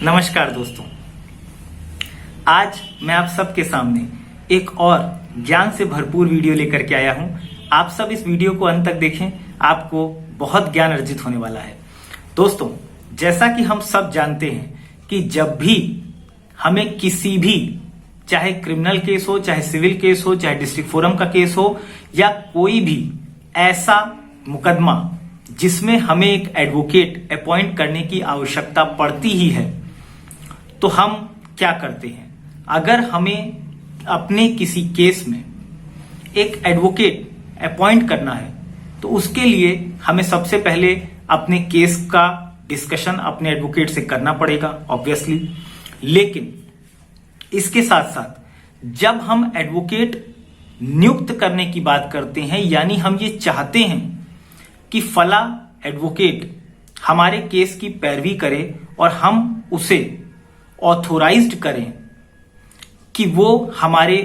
नमस्कार दोस्तों, आज मैं आप सबके सामने एक और ज्ञान से भरपूर वीडियो लेकर के आया हूं। आप सब इस वीडियो को अंत तक देखें, आपको बहुत ज्ञान अर्जित होने वाला है। दोस्तों, जैसा कि हम सब जानते हैं कि जब भी हमें किसी भी, चाहे क्रिमिनल केस हो, चाहे सिविल केस हो, चाहे डिस्ट्रिक्ट फोरम का केस हो, या कोई भी ऐसा मुकदमा जिसमें हमें एक एडवोकेट अपॉइंट करने की आवश्यकता पड़ती ही है, तो हम क्या करते हैं? अगर हमें अपने किसी केस में एक एडवोकेट अपॉइंट करना है तो उसके लिए हमें सबसे पहले अपने केस का डिस्कशन अपने एडवोकेट से करना पड़ेगा, ऑब्वियसली। लेकिन इसके साथ साथ जब हम एडवोकेट नियुक्त करने की बात करते हैं, यानी हम ये चाहते हैं कि फला एडवोकेट हमारे केस की पैरवी करे और हम उसे ऑथोराइज्ड करें कि वो हमारे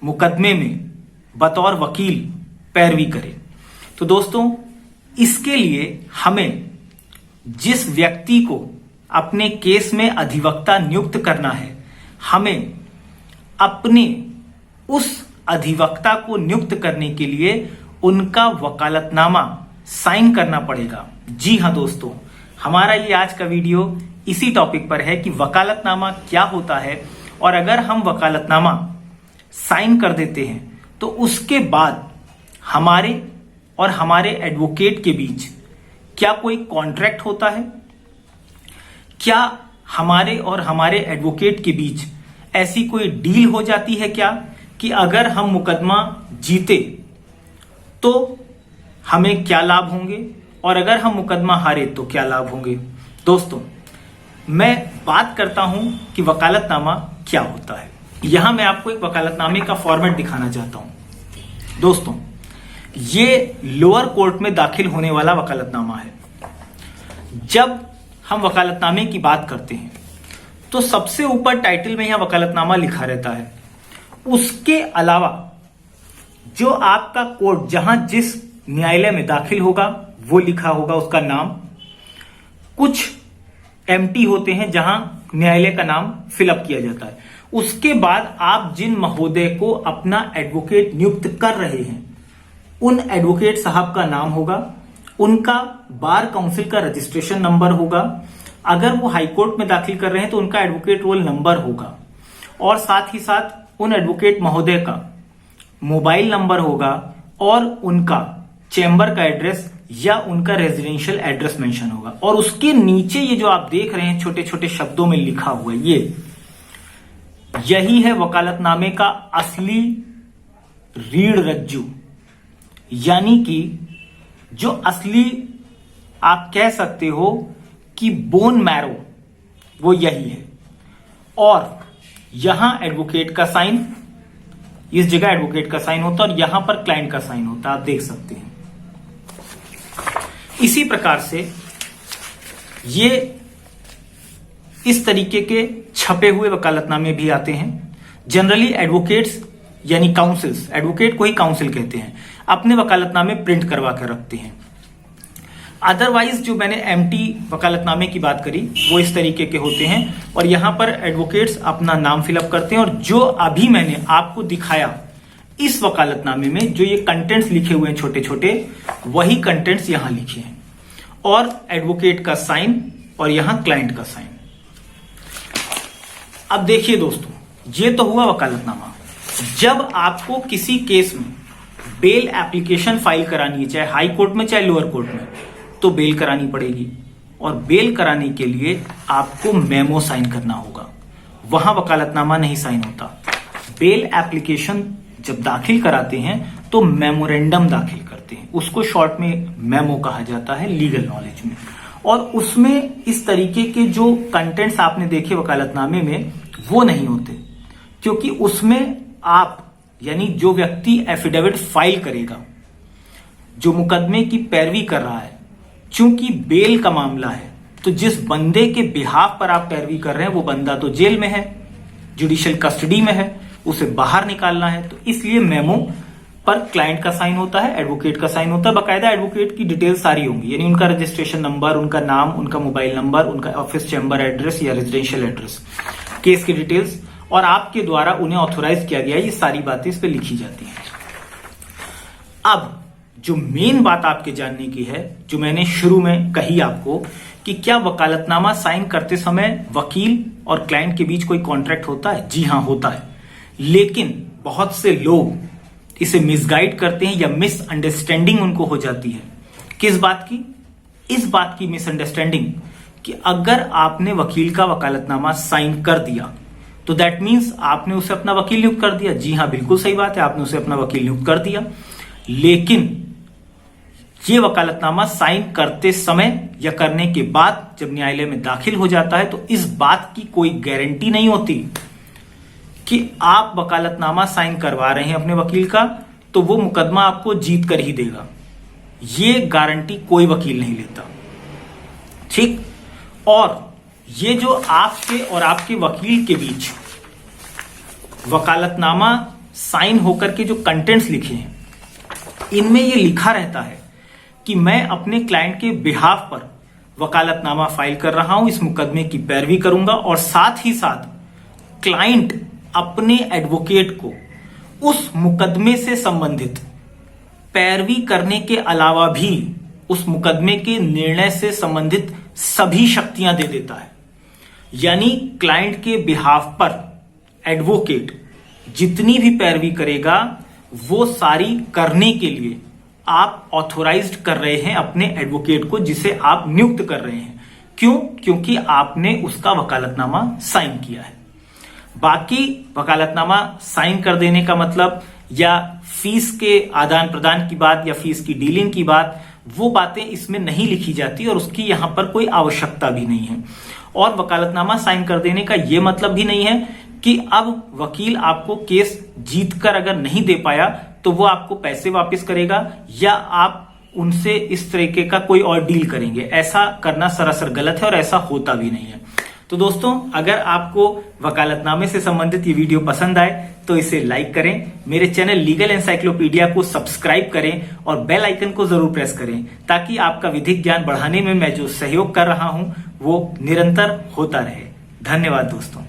मुकदमे में बतौर वकील पैरवी करे, तो दोस्तों इसके लिए हमें जिस व्यक्ति को अपने केस में अधिवक्ता नियुक्त करना है, हमें अपने उस अधिवक्ता को नियुक्त करने के लिए उनका वकालतनामा साइन करना पड़ेगा। जी हां दोस्तों, हमारा ये आज का वीडियो इसी टॉपिक पर है कि वकालतनामा क्या होता है, और अगर हम वकालतनामा साइन कर देते हैं तो उसके बाद हमारे और हमारे एडवोकेट के बीच क्या कोई कॉन्ट्रैक्ट होता है? क्या हमारे और हमारे एडवोकेट के बीच ऐसी कोई डील हो जाती है क्या कि अगर हम मुकदमा जीते तो हमें क्या लाभ होंगे, और अगर हम मुकदमा हारे तो क्या लाभ होंगे? दोस्तों, मैं बात करता हूं कि वकालतनामा क्या होता है। यहां मैं आपको एक वकालतनामे का फॉर्मेट दिखाना चाहता हूं। दोस्तों, ये लोअर कोर्ट में दाखिल होने वाला वकालतनामा है। जब हम वकालतनामे की बात करते हैं तो सबसे ऊपर टाइटल में यहां वकालतनामा लिखा रहता है। उसके अलावा जो आपका कोर्ट जहां जिस न्यायालय में दाखिल होगा वो लिखा होगा, उसका नाम। कुछ एम्प्टी होते हैं जहां न्यायालय का नाम फिलअप किया जाता है। उसके बाद आप जिन महोदय को अपना एडवोकेट नियुक्त कर रहे हैं, उन एडवोकेट साहब का नाम होगा, उनका बार काउंसिल का रजिस्ट्रेशन नंबर होगा, अगर वो हाईकोर्ट में दाखिल कर रहे हैं तो उनका एडवोकेट रोल नंबर होगा, और साथ ही साथ उन एडवोकेट महोदय का मोबाइल नंबर होगा, और उनका चैम्बर का एड्रेस या उनका रेजिडेंशियल एड्रेस मेंशन होगा। और उसके नीचे ये जो आप देख रहे हैं छोटे छोटे शब्दों में लिखा हुआ है, यही है वकालतनामे का असली रीढ़ रज्जू, यानी कि जो असली आप कह सकते हो कि बोन मैरो, वो यही है। और यहां एडवोकेट का साइन, इस जगह एडवोकेट का साइन होता है और यहां पर क्लाइंट का साइन होता है, आप देख सकते हैं। इसी प्रकार से ये इस तरीके के छपे हुए वकालतनामे भी आते हैं। जनरली एडवोकेट्स यानी काउंसिल्स, एडवोकेट को ही काउंसिल कहते हैं, अपने वकालतनामे प्रिंट करवा कर रखते हैं। अदरवाइज जो मैंने एम्प्टी वकालतनामे की बात करी वो इस तरीके के होते हैं, और यहां पर एडवोकेट्स अपना नाम फिलअप करते हैं, और जो अभी मैंने आपको दिखाया इस वकालतनामे में जो ये कंटेंट्स लिखे हुए हैं छोटे छोटे, वही कंटेंट्स यहां लिखे हैं, और एडवोकेट का साइन और यहां क्लाइंट का साइन। अब देखिए दोस्तों, ये तो हुआ वकालतनामा। जब आपको किसी केस में बेल एप्लीकेशन फाइल करानी है, चाहे हाई कोर्ट में चाहे लोअर कोर्ट में, तो बेल करानी पड़ेगी, और बेल कराने के लिए आपको मेमो साइन करना होगा। वहां वकालतनामा नहीं साइन होता। बेल एप्लीकेशन जब दाखिल कराते हैं तो मेमोरेंडम दाखिल करते हैं, उसको शॉर्ट में मेमो कहा जाता है लीगल नॉलेज में। और उसमें इस तरीके के जो कंटेंट्स आपने देखे वकालतनामे में वो नहीं होते, क्योंकि उसमें आप यानी जो व्यक्ति एफिडेविट फाइल करेगा, जो मुकदमे की पैरवी कर रहा है, चूंकि बेल का मामला है तो जिस बंदे के बिहाफ पर आप पैरवी कर रहे हैं वो बंदा तो जेल में है, जुडिशियल कस्टडी में है, उसे बाहर निकालना है, तो इसलिए मेमो पर क्लाइंट का साइन होता है, एडवोकेट का साइन होता है, बाकायदा एडवोकेट की डिटेल सारी होंगी, यानी उनका रजिस्ट्रेशन नंबर, उनका नाम, उनका मोबाइल नंबर, उनका ऑफिस चैम्बर एड्रेस या रेजिडेंशियल एड्रेस, केस की डिटेल्स, और आपके द्वारा उन्हें ऑथोराइज किया गया, ये सारी बातें इस पे लिखी जाती हैं। अब जो मेन बात आपके जानने की है, जो मैंने शुरू में कही आपको, कि क्या वकालतनामा साइन करते समय वकील और क्लाइंट के बीच कोई कॉन्ट्रैक्ट होता है? जी हां, होता है। लेकिन बहुत से लोग इसे मिसगाइड करते हैं या मिसअंडरस्टैंडिंग उनको हो जाती है। किस बात की? इस बात की मिसअंडरस्टैंडिंग कि अगर आपने वकील का वकालतनामा साइन कर दिया तो दैट मीन्स आपने उसे अपना वकील नियुक्त कर दिया। जी हां, बिल्कुल सही बात है, आपने उसे अपना वकील नियुक्त कर दिया। लेकिन ये वकालतनामा साइन करते समय या करने के बाद जब न्यायालय में दाखिल हो जाता है तो इस बात की कोई गारंटी नहीं होती कि आप वकालतनामा साइन करवा रहे हैं अपने वकील का तो वो मुकदमा आपको जीत कर ही देगा। ये गारंटी कोई वकील नहीं लेता, ठीक। और ये जो आपके और आपके वकील के बीच वकालतनामा साइन होकर के जो कंटेंट्स लिखे हैं, इनमें ये लिखा रहता है कि मैं अपने क्लाइंट के बिहाफ पर वकालतनामा फाइल कर रहा हूं, इस मुकदमे की पैरवी करूंगा, और साथ ही साथ क्लाइंट अपने एडवोकेट को उस मुकदमे से संबंधित पैरवी करने के अलावा भी उस मुकदमे के निर्णय से संबंधित सभी शक्तियां दे देता है। यानी क्लाइंट के बिहाफ पर एडवोकेट जितनी भी पैरवी करेगा वो सारी करने के लिए आप ऑथोराइज्ड कर रहे हैं अपने एडवोकेट को, जिसे आप नियुक्त कर रहे हैं। क्यों? क्योंकि आपने उसका वकालतनामा साइन किया है। बाकी वकालतनामा साइन कर देने का मतलब या फीस के आदान प्रदान की बात या फीस की डीलिंग की बात, वो बातें इसमें नहीं लिखी जाती और उसकी यहां पर कोई आवश्यकता भी नहीं है। और वकालतनामा साइन कर देने का यह मतलब भी नहीं है कि अब वकील आपको केस जीतकर अगर नहीं दे पाया तो वो आपको पैसे वापस करेगा या आप उनसे इस तरीके का कोई और डील करेंगे। ऐसा करना सरासर गलत है और ऐसा होता भी नहीं है। तो दोस्तों, अगर आपको वकालतनामे से संबंधित ये वीडियो पसंद आए तो इसे लाइक करें, मेरे चैनल लीगल एनसाइक्लोपीडिया को सब्सक्राइब करें और बेल आइकन को जरूर प्रेस करें, ताकि आपका विधिक ज्ञान बढ़ाने में मैं जो सहयोग कर रहा हूं वो निरंतर होता रहे। धन्यवाद दोस्तों।